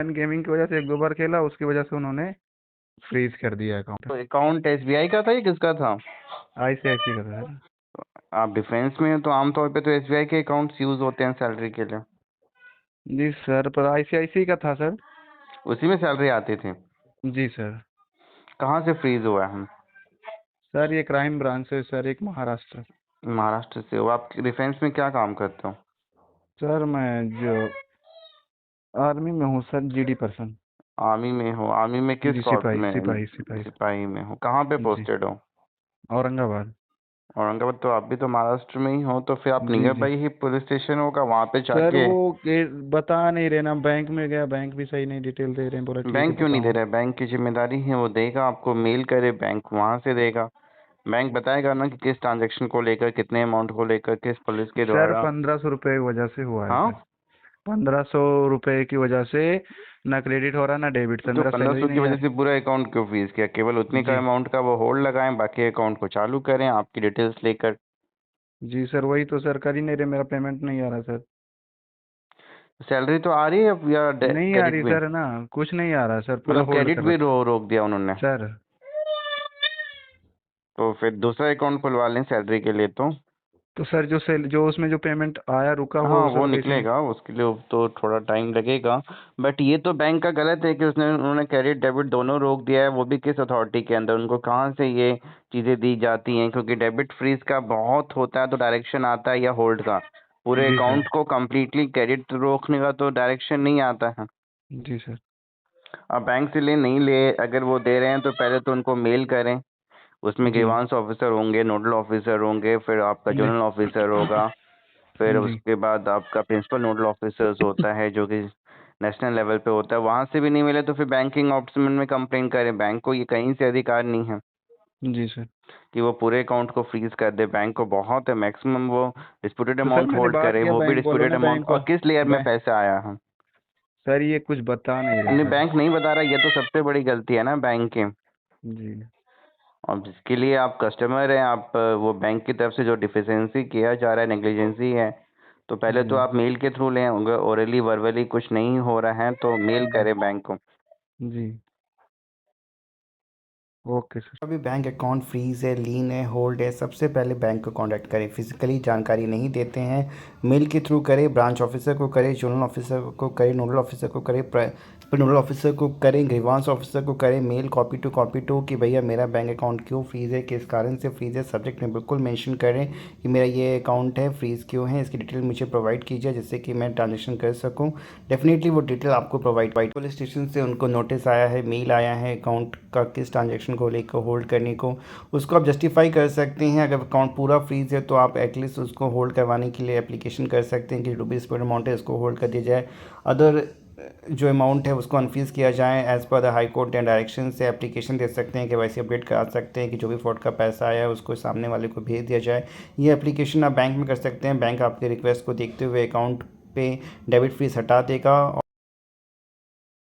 Gaming की वजह से एक दो बार खेला, उसकी वजह से उन्होंने फ्रीज कर दिया अकाउंट। तो अकाउंट एसबीआई का था या किसका था? ICICI का था सर। आप डिफेंस में हैं तो आमतौर पे तो एसबीआई के अकाउंट्स यूज होते हैं सैलरी के लिए। जी सर, पर ICICI का था सर। उसी में सैलरी आती थी। जी सर। कहाँ से फ्रीज हुआ है? सर ये क्राइम ब्रांच से सर, एक महाराष्ट्र। महाराष्ट्र से हो? आप डिफेंस में क्या काम करते हो? सर मैं जो आर्मी में हूँ सर, GD पर्सन। आर्मी में हो? आर्मी में किस जी, फोर्स सिपाही में? सिपाही सिपाही। सिपाही में हो? कहाँ पे जी, पोस्टेड हो? औरंगाबाद। औरंगाबाद? तो आप भी तो महाराष्ट्र में ही हो, तो फिर आप जी नियर जी। बाई ही पुलिस स्टेशन होगा, वहाँ पे सर जाके। वो बता नहीं रहे ना, बैंक में गया, बैंक भी सही नहीं डिटेल दे रहे हैं, बोला ठीक है बैंक क्यों नहीं दे बताऊँ। रहा है? बैंक की जिम्मेदारी है, वो देगा आपको, मेल करे बैंक वहाँ से देगा। बैंक बताएगा ना कि किस ट्रांजैक्शन को लेकर, कितने अमाउंट को लेकर, किस पुलिस के सर द्वारा। 1500 रुपये की वजह से हुआ है हाँ? सर। 1500 रुपये की वजह से ना क्रेडिट हो रहा ना डेबिट सर, तो मेरा पंद्रह सैलरी सौ की नहीं वजह आया। से पूरा अकाउंट क्यों फ्रीज किया? केवल उतने का जी अमाउंट का वो होल्ड लगाएं, बाकी अकाउंट को चालू करें आपकी डिटेल्स लेकर। जी सर, वही तो सर, कर ही नहीं रहे, मेरा पेमेंट नहीं आ रहा सर। सैलरी तो आ रही है अब, या नहीं आ क्रेडिट रही भी? सर ना, कुछ नहीं आ रहा सर, पूरा मतलब होल्ड क्रेडिट कर भी रखा रोक दिया उन्होंने? सर। तो फिर दूसरा अकाउंट खुलवा लें सैलरी के लिए तो। तो सर जो उसमें जो पेमेंट आया रुका हाँ, वो वो सर कैसे निकलेगा, उसके लिए तो थोड़ा टाइम लगेगा। बट ये तो बैंक का गलत है कि उन्होंने क्रेडिट डेबिट दोनों रोक दिया है, वो भी किस अथॉरिटी के अंदर? उनको कहाँ से ये चीज़ें दी जाती हैं? क्योंकि डेबिट फ्रीज का बहुत होता है तो डायरेक्शन आता है, या होल्ड का। पूरे जी सर। अकाउंट को कम्प्लीटली क्रेडिट रोकने का तो डायरेक्शन नहीं आता है। जी सर। अब बैंक से ले नहीं ले, अगर वो दे रहे हैं तो पहले तो उनको मेल करें। उसमें जी ग्रीवांस ऑफिसर होंगे, नोडल ऑफिसर होंगे, फिर आपका जी जोनल ऑफिसर होगा। फिर जी उसके बाद आपका प्रिंसिपल नोडल ऑफिसर्स होता है जो कि नेशनल लेवल पे होता है। वहाँ से भी नहीं मिले तो फिर बैंकिंग ऑप्शन में कंप्लेन करें। बैंक को ये कहीं से अधिकार नहीं है जी सर। कि वो पूरे अकाउंट को फ्रीज कर दे। बैंक को बहुत है, मैक्सिमम वो डिस्प्यूटेड तो सर अमाउंट मैंने होल्ड बात करे, किया वो भी बैंक वालों डिस्प्यूटेड ने, अमाउंट। और किस लेयर में बैंक पैसा आया है? सर ये कुछ बता नहीं रहे नहीं, सर। बैंक नहीं बता रहा, ये तो सबसे बड़ी गलती है ना बैंक की। जी और जिसके लिए आप कस्टमर हैं, आप वो बैंक की तरफ से जो डिफिशेंसी किया जा रहा है, नेग्लिजेंसी है, तो पहले जी तो आप मेल के थ्रू लें। अगर ओरली वर्बली कुछ नहीं हो रहा है तो मेल जी करें बैंक को। जी। Okay sir. अभी बैंक अकाउंट फ्रीज है, लीन है, होल्ड है, सबसे पहले बैंक को कांटेक्ट करें। फिजिकली जानकारी नहीं देते हैं, मेल के थ्रू करें, ब्रांच ऑफिसर को करें, जोनल ऑफिसर को करें, नोडल ऑफिसर को करें, नोडल ऑफिसर को करें, ग्रीवांस ऑफिसर को करें मेल, कॉपी टू कि भैया मेरा बैंक अकाउंट क्यों फ्रीज़ है, किस कारण से फ्रीज़ है। सब्जेक्ट में बिल्कुल मेंशन करें कि मेरा ये अकाउंट है, फ्रीज़ क्यों है, इसकी डिटेल मुझे प्रोवाइड कीजिए जिससे कि मैं ट्रांजेक्शन कर सकूँ। डेफिनेटली वो डिटेल आपको प्रोवाइड। पुलिस स्टेशन से उनको नोटिस आया है, मेल आया है अकाउंट का किस ट्रांजेक्शन को लेकर होल्ड करने को, उसको आप जस्टिफाई कर सकते हैं। अगर अकाउंट पूरा फ्रीज है तो आप एटलीस्ट उसको होल्ड करवाने के लिए एप्लीकेशन कर सकते हैं कि जो भी स्पेड अमाउंट है इसको होल्ड कर दिया जाए। अदर जो अमाउंट है उसको अनफ्रीज किया जाए as per the high court and direction से एप्लीकेशन दे सकते हैं कि वैसे अपडेट करा सकते हैं कि जो भी फ्रॉड का पैसा आया है उसको सामने वाले को भेज दिया जाए। ये एप्लीकेशन आप बैंक में कर सकते हैं। बैंक आपके रिक्वेस्ट को देखते हुए अकाउंट पे डेबिट फीस हटा देगा।